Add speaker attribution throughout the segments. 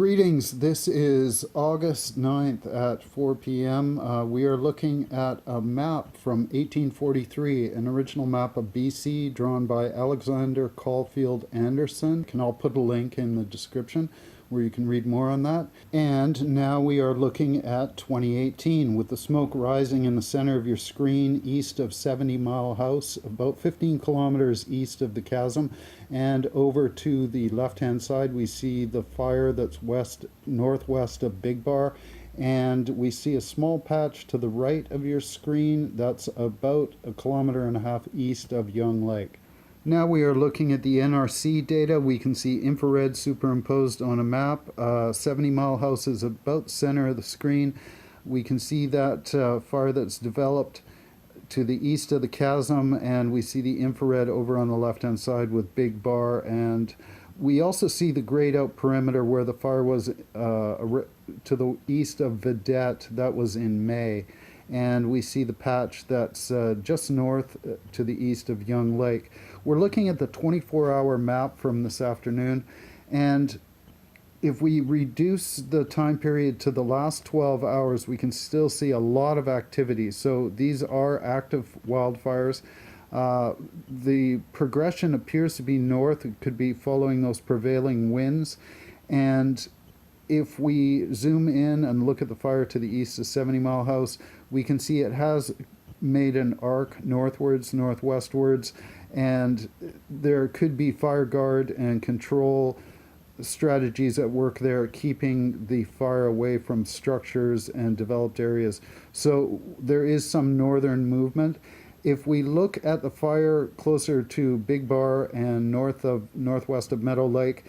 Speaker 1: Greetings, this is August 9th at 4 p.m. We are looking at a map from 1843, an original map of BC drawn by Alexander Caulfield Anderson. I'll put a link in the description where you can read more on that. And now we are looking at 2018 with the smoke rising in the center of your screen east of 70 Mile House, about 15 kilometers east of the Chasm. And over to the left-hand side, we see the fire that's northwest of Big Bar. And we see a small patch to the right of your screen that's about 1.5 kilometers east of Young Lake. Now we are looking at the NRC data. We can see infrared superimposed on a map. 70 Mile House is about center of the screen. We can see that fire that's developed to the east of the Chasm, and we see the infrared over on the left-hand side with Big Bar. And we also see the grayed out perimeter where the fire was to the east of Vedette. That was in May. And we see the patch that's just north to the east of Young Lake. We're looking at the 24-hour map from this afternoon, and if we reduce the time period to the last 12 hours, we can still see a lot of activity. So these are active wildfires. The progression appears to be north. It could be following those prevailing winds. And if we zoom in and look at the fire to the east of 70 Mile House, we can see it has made an arc northwards, northwestwards, and there could be fire guard and control strategies at work there, keeping the fire away from structures and developed areas. So there is some northern movement. If we look at the fire closer to Big Bar and northwest of Meadow Lake,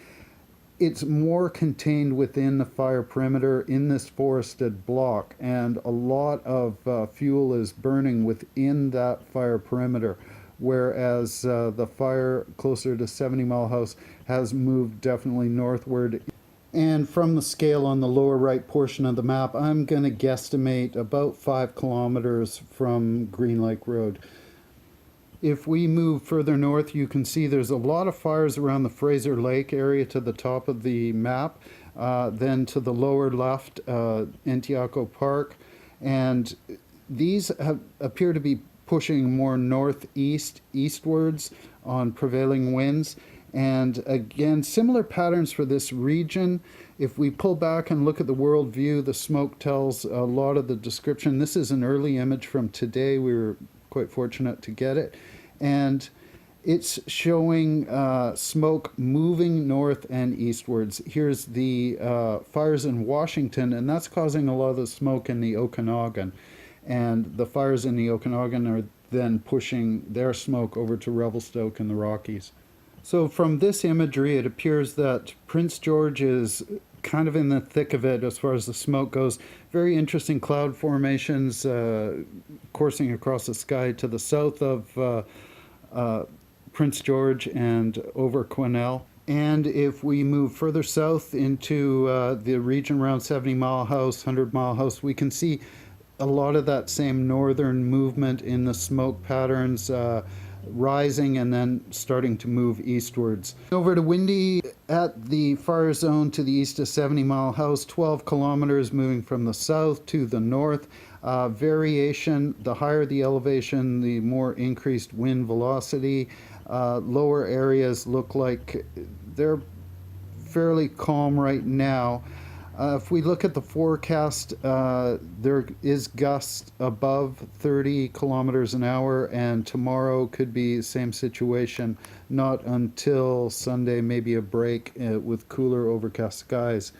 Speaker 1: it's more contained within the fire perimeter in this forested block, and a lot of fuel is burning within that fire perimeter, whereas the fire closer to 70 Mile House has moved definitely northward. And from the scale on the lower right portion of the map, I'm going to guesstimate about 5 kilometers from Green Lake Road. If we move further north, you can see there's a lot of fires around the Fraser Lake area to the top of the map. Then to the lower left, Antioco Park. And these appear to be pushing more eastwards on prevailing winds. And again, similar patterns for this region. If we pull back and look at the world view, the smoke tells a lot of the description. This is an early image from today. We were quite fortunate to get it, and it's showing smoke moving north and eastwards. Here's the fires in Washington, and that's causing a lot of the smoke in the Okanagan, and the fires in the Okanagan are then pushing their smoke over to Revelstoke in the Rockies. So from this imagery, it appears that Prince George is kind of in the thick of it as far as the smoke goes. Very interesting cloud formations coursing across the sky to the south of Prince George and over Quesnel. And if we move further south into the region around 70 Mile House, 100 Mile House, we can see a lot of that same northern movement in the smoke patterns rising and then starting to move eastwards. Over to Windy at the fire zone to the east of 70 Mile House, 12 kilometers moving from the south to the north. Variation, the higher the elevation, the more increased wind velocity. Lower areas look like they're fairly calm right now. If we look at the forecast, there is gusts above 30 kilometers an hour, and tomorrow could be the same situation, not until Sunday, maybe a break with cooler overcast skies.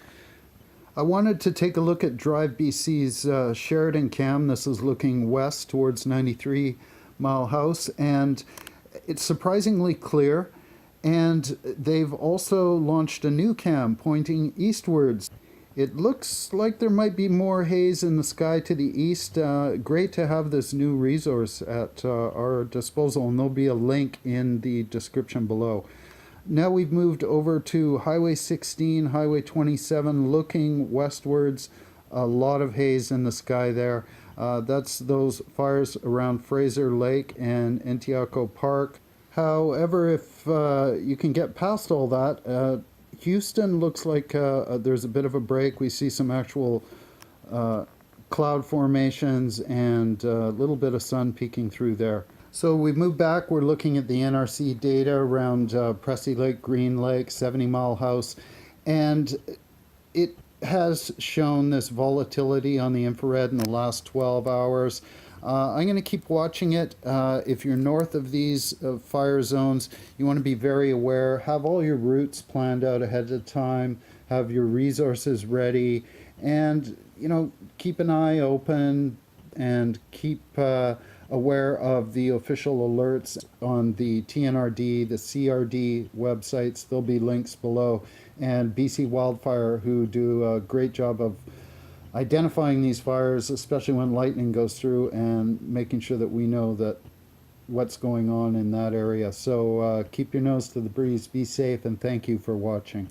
Speaker 1: I wanted to take a look at Drive BC's Sheridan cam. This is looking west towards 93 Mile House, and it's surprisingly clear, and they've also launched a new cam pointing eastwards. It looks like there might be more haze in the sky to the east. Great to have this new resource at our disposal, and there'll be a link in the description below. Now we've moved over to Highway 16, Highway 27, looking westwards. A lot of haze in the sky there. That's those fires around Fraser Lake and Antioco Park. However, if you can get past all that, Houston looks like there's a bit of a break. We see some actual cloud formations and a little bit of sun peeking through there. So we move back. We're looking at the NRC data around Pressy Lake, Green Lake, 70 Mile House, and it has shown this volatility on the infrared in the last 12 hours. I'm going to keep watching it. If you're north of these fire zones, you want to be very aware. Have all your routes planned out ahead of time. Have your resources ready. And, keep an eye open and keep aware of the official alerts on the TNRD, the CRD websites. There'll be links below. And BC Wildfire, who do a great job of identifying these fires, especially when lightning goes through, and making sure that we know that what's going on in that area. So keep your nose to the breeze, be safe, and thank you for watching.